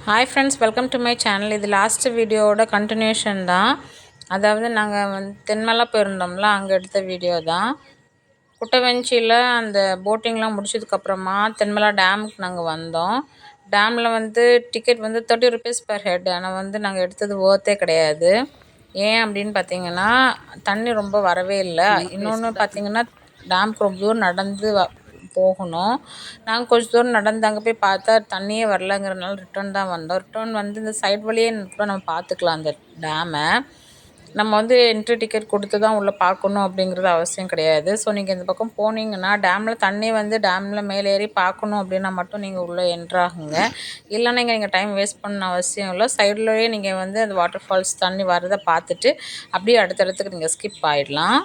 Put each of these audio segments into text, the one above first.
Hi friends, welcome to my channel. இது last வீடியோவோட continuation தான். அதாவது நாங்கள் தென்மலை போயிருந்தோம்ல, அங்கே எடுத்த வீடியோ தான். குட்டவெஞ்சியில் அந்த போட்டிங்லாம் முடிச்சதுக்கப்புறமா தென்மலை டேமுக்கு நாங்கள் வந்தோம். டேமில் டிக்கெட் 30 ருபீஸ் பர் ஹெட். ஆனால் நாங்கள் எடுத்தது ஒர்த்தே கிடையாது. ஏன் அப்படின்னு பார்த்தீங்கன்னா, தண்ணி ரொம்ப வரவே இல்லை. இன்னொன்று பார்த்தீங்கன்னா, டேமுக்கு ரொம்ப தூரம் நடந்து போகணும். நாங்கள் கொஞ்சம் தூரம் நடந்து அங்கே போய் பார்த்தா தண்ணியே வரலங்கிறதுனால ரிட்டர்ன் தான் வந்தோம். ரிட்டர்ன் இந்த சைட் வழியே கூட நம்ம பார்த்துக்கலாம் அந்த டேமை. நம்ம என்ட்ரி டிக்கெட் கொடுத்து தான் உள்ளே பார்க்கணும் அப்படிங்கிறது அவசியம் கிடையாது. ஸோ நீங்கள் இந்த பக்கம் போனீங்கன்னா டேமில் தண்ணி டேமில் மேலே ஏறி பார்க்கணும் அப்படின்னா மட்டும் நீங்கள் உள்ளே என்ட்ராகுங்க. இல்லைன்னா நீங்கள் டைம் வேஸ்ட் பண்ண அவசியம் இல்லை. சைட்லேயே நீங்கள் அந்த வாட்டர் ஃபால்ஸ் தண்ணி வரதை பார்த்துட்டு அப்படியே அடுத்த இடத்துக்கு நீங்கள் ஸ்கிப் ஆகிடலாம்.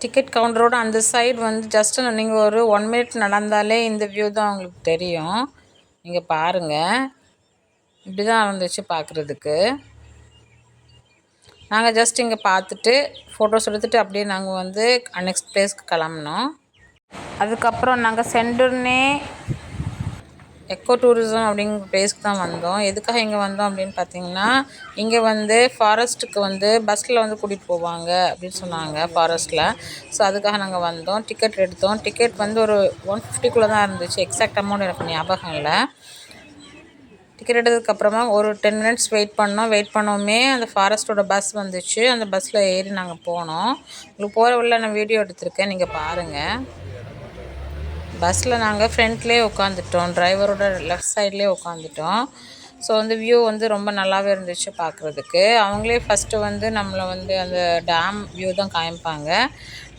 டிக்கெட் கவுண்டரோட அந்த சைடு ஜஸ்ட்டு நீங்கள் ஒரு 1 மினிட் நடந்தாலே இந்த வியூ தான் உங்களுக்கு தெரியும். நீங்கள் பாருங்கள், இப்படி தான் இருந்துச்சு பார்க்குறதுக்கு. நாங்கள் ஜஸ்ட் இங்கே பார்த்துட்டு ஃபோட்டோஸ் எடுத்துகிட்டு அப்படியே நாங்கள் நெக்ஸ்ட் பிளேஸ்க்கு கிளம்புனோம். அதுக்கப்புறம் நாங்கள் சென்டர்னே எக்கோ டூரிசம் அப்படிங்கிற பிளேஸ்க்கு தான் வந்தோம். எதுக்காக இங்கே வந்தோம் அப்படின்னு பார்த்தீங்கன்னா, இங்கே ஃபாரஸ்ட்டுக்கு பஸ்ஸில் கூட்டிகிட்டு போவாங்க அப்படின்னு சொன்னாங்க ஃபாரஸ்ட்டில். ஸோ அதுக்காக நாங்கள் வந்தோம். டிக்கெட் எடுத்தோம். டிக்கெட் ஒரு 150 தான் இருந்துச்சு. எக்ஸாக்ட் அமௌண்ட் எனக்கு ஞாபகம் இல்லை. டிக்கெட் எடுத்ததுக்கப்புறமா ஒரு 10 மினிட்ஸ் வெயிட் பண்ணோம். வெயிட் பண்ணோமே அந்த ஃபாரஸ்ட்டோட பஸ் வந்துச்சு. அந்த பஸ்ஸில் ஏறி நாங்கள் போனோம். உங்களுக்கு போகிற வழியில் நான் வீடியோ எடுத்திருக்கேன், நீங்கள் பாருங்கள். பஸ்ஸில் நாங்கள் ஃப்ரண்ட்லேயே உட்காந்துட்டோம். டிரைவரோட லெஃப்ட் சைட்லேயே உட்காந்துட்டோம். ஸோ வியூ ரொம்ப நல்லாவே இருந்துச்சு பார்க்குறதுக்கு. அவங்களே ஃபஸ்ட்டு நம்மளை அந்த டேம் வியூ தான் காமிப்பாங்க.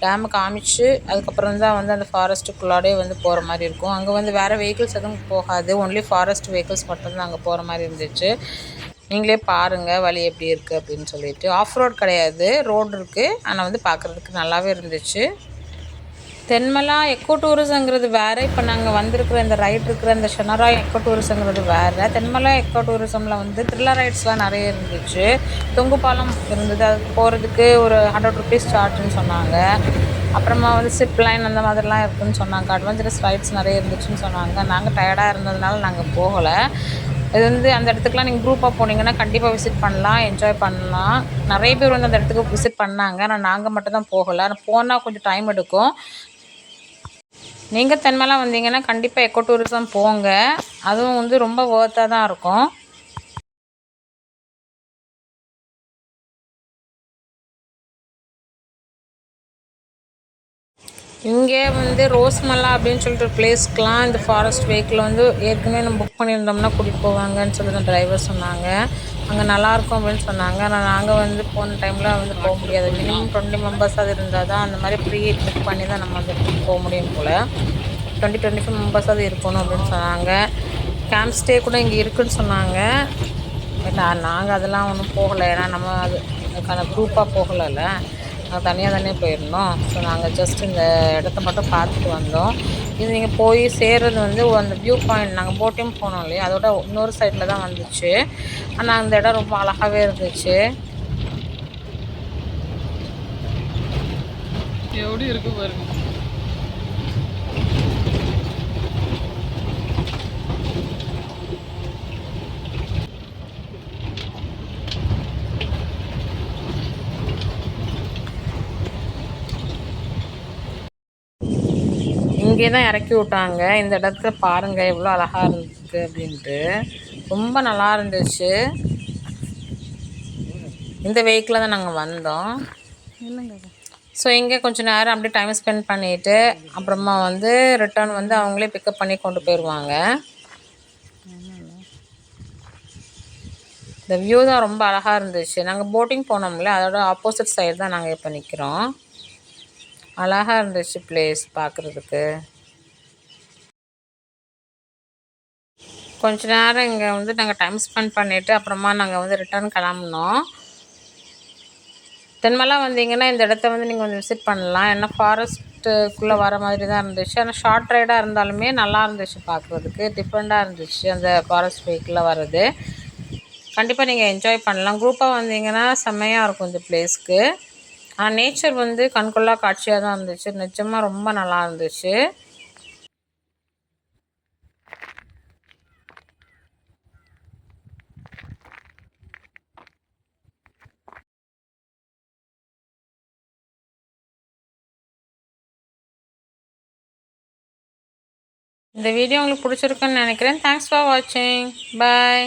டேமை காமிச்சு அதுக்கப்புறம் தான் அந்த ஃபாரஸ்ட்டுக்குள்ளாடே போகிற மாதிரி இருக்கும். அங்கே வேறு வெஹிக்கிள்ஸ் எதுவும் போகாது. ஒன்லி ஃபாரஸ்ட் வெஹிக்கிள்ஸ் மட்டும்தான் அங்கே போகிற மாதிரி இருந்துச்சு. நீங்களே பாருங்கள் வழி எப்படி இருக்குது அப்படின்னு சொல்லிட்டு. ஆஃப் ரோட் கிடையாது, ரோடு இருக்குது. ஆனால் பார்க்குறதுக்கு நல்லாவே இருந்துச்சு. தென்மலா எக்கோ டூரிசங்கிறது வேறு. இப்போ நாங்கள் வந்திருக்கிற இந்த ரைட் இருக்கிற இந்த ஷனரா எக்கோ டூரிசங்கிறது வேறு. தென்மலா எக்கோ டூரிசமில் த்ரில்லர் ரைட்ஸ்லாம் நிறைய இருந்துச்சு. தொங்கு பாலம் இருந்தது, அதுக்கு போகிறதுக்கு ஒரு 100 ருபீஸ் சார்ஜுன்னு சொன்னாங்க. அப்புறமா சிப் லைன் அந்த மாதிரிலாம் இருக்குதுன்னு சொன்னாங்க. அட்வென்ச்சரஸ் ரைட்ஸ் நிறைய இருந்துச்சுன்னு சொன்னாங்க. நாங்கள் டயர்டாக இருந்ததுனால நாங்கள் போகலை. இது அந்த இடத்துக்குலாம் நீங்கள் குரூப்பாக போனீங்கன்னா கண்டிப்பாக விசிட் பண்ணலாம், என்ஜாய் பண்ணலாம். நிறைய பேர் அந்த இடத்துக்கு விசிட் பண்ணாங்க. ஆனால் நாங்கள் மட்டும் தான் போகலை. ஆனால் போனால் கொஞ்சம் டைம் எடுக்கும். நீங்கள் தென்மலை வந்தீங்கன்னா கண்டிப்பாக எக்கோ டூரிசம் போங்க. அதுவும் ரொம்ப ஒர்த்தாக தான் இருக்கும். இங்கே ரோஸ்மலா அப்படின்னு சொல்லிட்டு பிளேஸ்க்கெலாம் இந்த ஃபாரஸ்ட் வெஹிக்கிள் ஏற்கனவே நம்ம புக் பண்ணியிருந்தோம்னா கூட்டிகிட்டு போவாங்கன்னு சொல்லிட்டு டிரைவர் சொன்னாங்க. அங்கே நல்லாயிருக்கும் அப்படின்னு சொன்னாங்க. ஆனால் நாங்கள் போன டைமில் போக முடியாது. மினிமம் 20 மெம்பர்ஸாவது இருந்தால் தான் அந்த மாதிரி ப்ரீ புக் பண்ணி தான் நம்ம போக முடியும் போல். 20-25 மெம்பர்ஸாவது இருக்கணும் அப்படின்னு சொன்னாங்க. கேம்ப் ஸ்டே கூட இங்கே இருக்குதுன்னு சொன்னாங்க. நாங்கள் அதெல்லாம் ஒன்றும் போகலை. ஏன்னா நம்ம அதுக்கான குரூப்பாக போகலைல்ல, நாங்கள் தனியாக போயிருந்தோம். ஸோ நாங்கள் ஜஸ்ட் இந்த இடத்த மட்டும் பார்த்துட்டு வந்தோம். இது நீங்கள் போய் சேர்றது அந்த வியூ பாயிண்ட், நாங்கள் போட்டிங் போனோம் இல்லையா, அதோட இன்னொரு சைடில் தான் வந்துச்சு. ஆனால் அந்த இடம் ரொம்ப அழகாகவே இருந்துச்சு. எப்படி இருக்கு பாருங்க. இங்கே தான் இறக்கி விட்டாங்க. இந்த இடத்துல பாருங்கள் எவ்வளோ அழகாக இருந்துச்சு அப்படின்ட்டு. ரொம்ப நல்லா இருந்துச்சு. இந்த வெஹிக்கிளில் தான் நாங்கள் வந்தோம். ஸோ இங்கே கொஞ்சம் நேரம் அப்படியே டைம் ஸ்பெண்ட் பண்ணிவிட்டு அப்புறமா ரிட்டர்ன் அவங்களே பிக்கப் பண்ணி கொண்டு போயிடுவாங்க. இந்த வியூ தான் ரொம்ப அழகாக இருந்துச்சு. நாங்கள் போட்டிங் போனோம்ல, அதோட ஆப்போசிட் சைடு தான் நாங்கள் இப்போ நிற்கிறோம். அழகாக இருந்துச்சு பிளேஸ் பார்க்குறதுக்கு. கொஞ்ச நேரம் இங்கே நாங்கள் டைம் ஸ்பெண்ட் பண்ணிவிட்டு அப்புறமா நாங்கள் ரிட்டர்ன் கிளம்புனோம். தென்மலை வந்தீங்கன்னா இந்த இடத்த நீங்கள் விசிட் பண்ணலாம். ஏன்னா ஃபாரஸ்ட்டுக்குள்ளே வர மாதிரி தான் இருந்துச்சு. ஆனால் ஷார்ட் ரைடாக இருந்தாலுமே நல்லா இருந்துச்சு பார்க்குறதுக்கு. டிஃப்ரெண்ட்டாக இருந்துச்சு அந்த ஃபாரஸ்ட் வெஹிக்கிளில் வர்றது. கண்டிப்பாக நீங்கள் என்ஜாய் பண்ணலாம். குரூப்பாக வந்தீங்கன்னா செம்மையாக இருக்கும் இந்த பிளேஸ்க்கு. ஆனால் நேச்சர் கண்கொள்ளா காட்சியாக தான் இருந்துச்சு. நிஜமாக ரொம்ப நல்லா இருந்துச்சு. இந்த வீடியோ உங்களுக்கு பிடிச்சிருக்குன்னு நினைக்கிறேன். தேங்க்ஸ் ஃபார் வாட்சிங். பாய்.